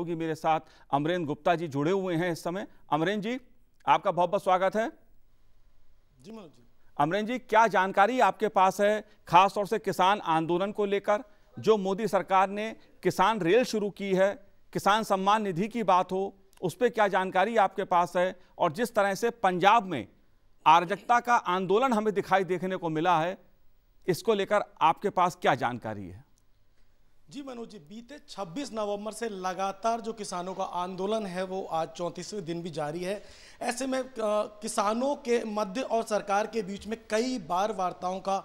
होगी। मेरे साथ अमरेंद्र गुप्ता जी जुड़े हुए हैं इस समय। अमरेंद्र जी, आपका बहुत बहुत स्वागत है। जी मनोज जी। अमरेंद्र जी, क्या जानकारी आपके पास है खास तौर से किसान आंदोलन को लेकर? जो मोदी सरकार ने किसान रेल शुरू की है, किसान सम्मान निधि की बात हो, उस पर क्या जानकारी आपके पास है? और जिस तरह से पंजाब में अराजकता का आंदोलन हमें दिखाई देखने को मिला है, इसको लेकर आपके पास क्या जानकारी है? जी मनोज जी, बीते 26 नवंबर से लगातार जो किसानों का आंदोलन है वो आज 34वें दिन भी जारी है। ऐसे में किसानों के मध्य और सरकार के बीच में कई बार वार्ताओं का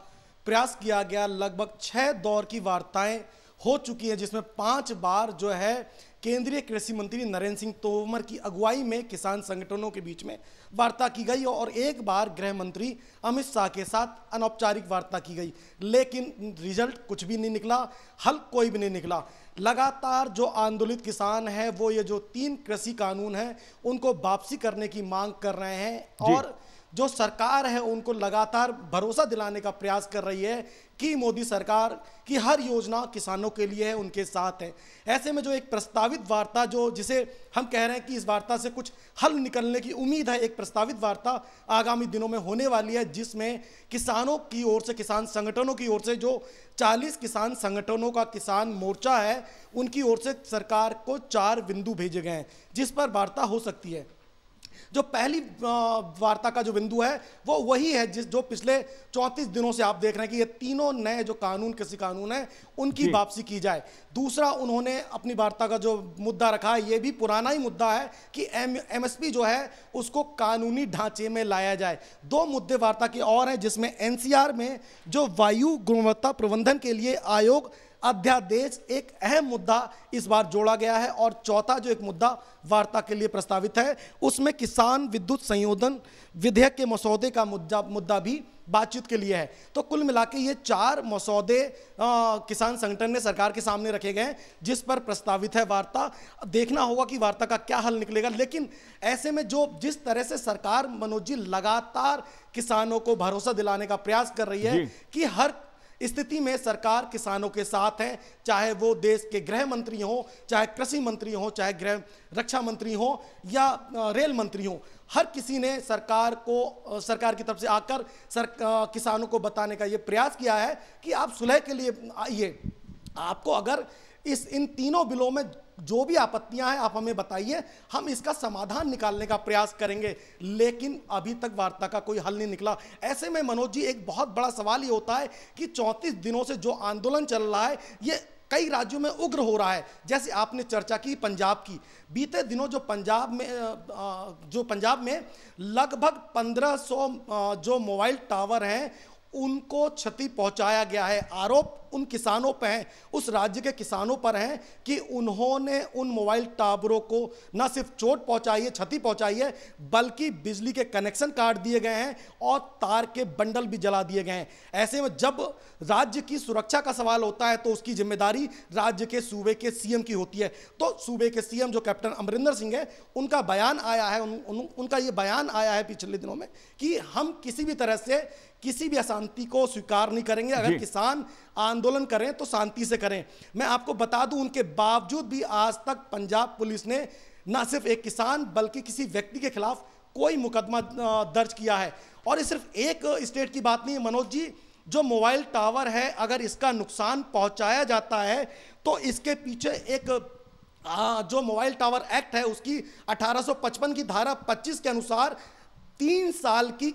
प्रयास किया गया। लगभग 6 दौर की वार्ताएं हो चुकी हैं, जिसमें 5 बार जो है केंद्रीय कृषि मंत्री नरेंद्र सिंह तोमर की अगुवाई में किसान संगठनों के बीच में वार्ता की गई और एक बार गृह मंत्री अमित शाह के साथ अनौपचारिक वार्ता की गई। लेकिन रिजल्ट कुछ भी नहीं निकला, हल कोई भी नहीं निकला। लगातार जो आंदोलित किसान हैं वो ये जो 3 कृषि कानून हैं उनको वापसी करने की मांग कर रहे हैं और जो सरकार है उनको लगातार भरोसा दिलाने का प्रयास कर रही है कि मोदी सरकार की हर योजना किसानों के लिए है, उनके साथ है। ऐसे में जो एक प्रस्तावित वार्ता जिसे हम कह रहे हैं कि इस वार्ता से कुछ हल निकलने की उम्मीद है, एक प्रस्तावित वार्ता आगामी दिनों में होने वाली है, जिसमें किसानों की ओर से, किसान संगठनों की ओर से जो 40 किसान संगठनों का किसान मोर्चा है उनकी ओर से सरकार को 4 बिंदु भेजे गए हैं जिस पर वार्ता हो सकती है। जो पहली वार्ता का जो बिंदु है वो वही है जो पिछले 34 दिनों से आप देख रहे हैं कि ये तीनों नए जो कानून, कृषि कानून है, उनकी वापसी की जाए। दूसरा, उन्होंने अपनी वार्ता का जो मुद्दा रखा है ये भी पुराना ही मुद्दा है कि एमएसपी जो है उसको कानूनी ढांचे में लाया जाए। 2 मुद्दे वार्ता के और हैं, जिसमें एनसीआर में जो वायु गुणवत्ता प्रबंधन के लिए आयोग अध्यादेश एक अहम मुद्दा इस बार जोड़ा गया है और चौथा जो एक मुद्दा वार्ता के लिए प्रस्तावित है उसमें किसान विद्युत संशोधन विधेयक के मसौदे का मुद्दा भी बातचीत के लिए है। तो कुल मिला के ये 4 मसौदे किसान संगठन ने सरकार के सामने रखे गए हैं जिस पर प्रस्तावित है वार्ता। देखना होगा कि वार्ता का क्या हल निकलेगा। लेकिन ऐसे में जिस तरह से सरकार मनोज जी लगातार किसानों को भरोसा दिलाने का प्रयास कर रही है कि हर स्थिति में सरकार किसानों के साथ है, चाहे वो देश के गृह मंत्री हो, चाहे कृषि मंत्री हो, चाहे गृह रक्षा मंत्री हो या रेल मंत्री हो, हर किसी ने सरकार की तरफ से आकर किसानों को बताने का ये प्रयास किया है कि आप सुलह के लिए आइए। आपको अगर इन तीनों बिलों में जो भी आपत्तियां हैं आप हमें बताइए, हम इसका समाधान निकालने का प्रयास करेंगे। लेकिन अभी तक वार्ता का कोई हल नहीं निकला। ऐसे में मनोज जी एक बहुत बड़ा सवाल ये होता है कि 34 दिनों से जो आंदोलन चल रहा है ये कई राज्यों में उग्र हो रहा है। जैसे आपने चर्चा की पंजाब की, बीते दिनों जो पंजाब में लगभग 1500 जो मोबाइल टावर हैं उनको क्षति पहुंचाया गया है। आरोप उन किसानों पर हैं, उस राज्य के किसानों पर हैं कि उन्होंने उन मोबाइल टावरों को न सिर्फ चोट पहुंचाई है, क्षति पहुंचाई है, बल्कि बिजली के कनेक्शन काट दिए गए हैं और तार के बंडल भी जला दिए गए हैं। ऐसे में जब राज्य की सुरक्षा का सवाल होता है तो उसकी जिम्मेदारी राज्य के सूबे के सीएम की होती है। तो सूबे के सीएम जो कैप्टन अमरिंदर सिंह है उनका बयान आया है, उनका ये बयान आया है पिछले दिनों में कि हम किसी भी तरह से किसी भी अशांति को स्वीकार नहीं करेंगे। अगर किसान आंदोलन करें तो शांति से करें। मैं आपको बता दूं, उनके बावजूद भी आज तक पंजाब पुलिस ने न सिर्फ एक किसान बल्कि किसी व्यक्ति के खिलाफ कोई मुकदमा दर्ज किया है। और ये सिर्फ एक स्टेट की बात नहीं है मनोज जी, जो मोबाइल टावर है अगर इसका नुकसान पहुंचाया जाता है तो इसके पीछे एक जो मोबाइल टावर एक्ट है उसकी 1855 की धारा 25 के अनुसार 3 साल की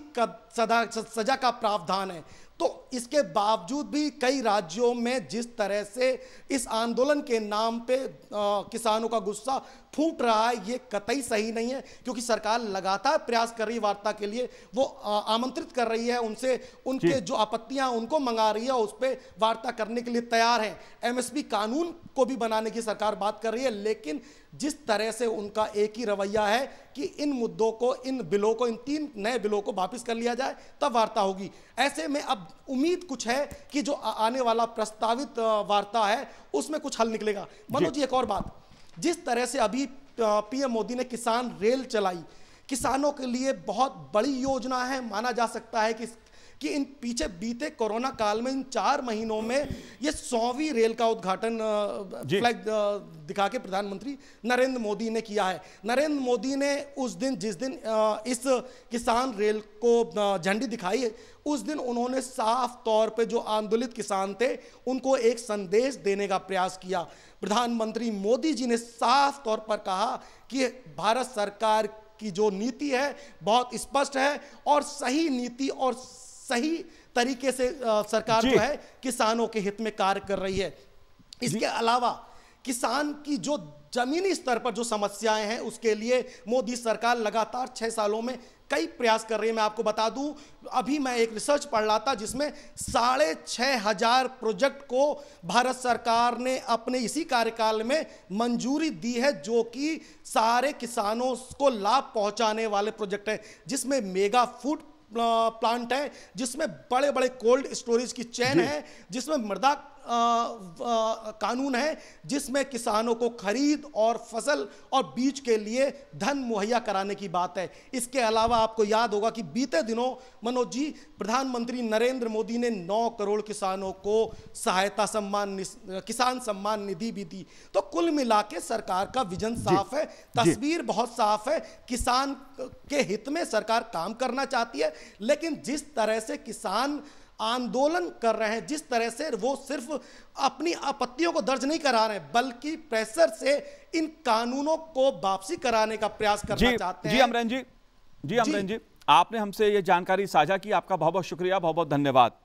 सजा का प्रावधान है। तो इसके बावजूद भी कई राज्यों में जिस तरह से इस आंदोलन के नाम पे किसानों का गुस्सा फूट रहा है ये कतई सही नहीं है, क्योंकि सरकार लगातार प्रयास कर रही है वार्ता के लिए। वो आमंत्रित कर रही है उनसे, उनके जो आपत्तियां उनको मंगा रही है, उस पर वार्ता करने के लिए तैयार है। एमएसपी कानून को भी बनाने की सरकार बात कर रही है, लेकिन जिस तरह से उनका एक ही रवैया है कि इन मुद्दों को, इन बिलों को, इन 3 नए बिलों को वापस कर लिया जाए तब वार्ता होगी। ऐसे में अब उम्मीद कुछ है कि जो आने वाला प्रस्तावित वार्ता है उसमें कुछ हल निकलेगा। मनोज जी एक और बात, जिस तरह से अभी पीएम मोदी ने किसान रेल चलाई, किसानों के लिए बहुत बड़ी योजना है। माना जा सकता है कि कि इन पीछे बीते कोरोना काल में इन 4 महीनों में ये 100वीं रेल का उद्घाटन फ्लैग दिखा के प्रधानमंत्री नरेंद्र मोदी ने किया है। नरेंद्र मोदी ने उस दिन, जिस दिन इस किसान रेल को झंडी दिखाई है, उस दिन उन्होंने साफ तौर पे जो आंदोलित किसान थे उनको एक संदेश देने का प्रयास किया। प्रधानमंत्री मोदी जी ने साफ तौर पर कहा कि भारत सरकार की जो नीति है बहुत स्पष्ट है और सही नीति और सही तरीके से सरकार जो है किसानों के हित में कार्य कर रही है। इसके अलावा किसान की जो जमीनी स्तर पर जो समस्याएं हैं उसके लिए मोदी सरकार लगातार 6 सालों में कई प्रयास कर रही है। मैं आपको बता दूं, अभी मैं एक रिसर्च पढ़ रहा था जिसमें 6,500 प्रोजेक्ट को भारत सरकार ने अपने इसी कार्यकाल में मंजूरी दी है, जो कि सारे किसानों को लाभ पहुंचाने वाले प्रोजेक्ट हैं, जिसमें मेगा फूड प्लांट है, जिसमें बड़े बड़े कोल्ड स्टोरेज की चेन है, जिसमें मृदा कानून है, जिसमें किसानों को खरीद और फसल और बीज के लिए धन मुहैया कराने की बात है। इसके अलावा आपको याद होगा कि बीते दिनों मनोज जी, प्रधानमंत्री नरेंद्र मोदी ने 9 करोड़ किसानों को सहायता सम्मान, किसान सम्मान निधि भी दी। तो कुल मिला के सरकार का विजन साफ है, तस्वीर बहुत साफ है। किसान के हित में सरकार काम करना चाहती है, लेकिन जिस तरह से किसान आंदोलन कर रहे हैं, जिस तरह से वो सिर्फ अपनी आपत्तियों को दर्ज नहीं करा रहे हैं, बल्कि प्रेशर से इन कानूनों को वापसी कराने का प्रयास करना चाहते हैं। अमरेंद्र जी, आपने हमसे ये जानकारी साझा की, आपका बहुत बहुत शुक्रिया, बहुत बहुत धन्यवाद।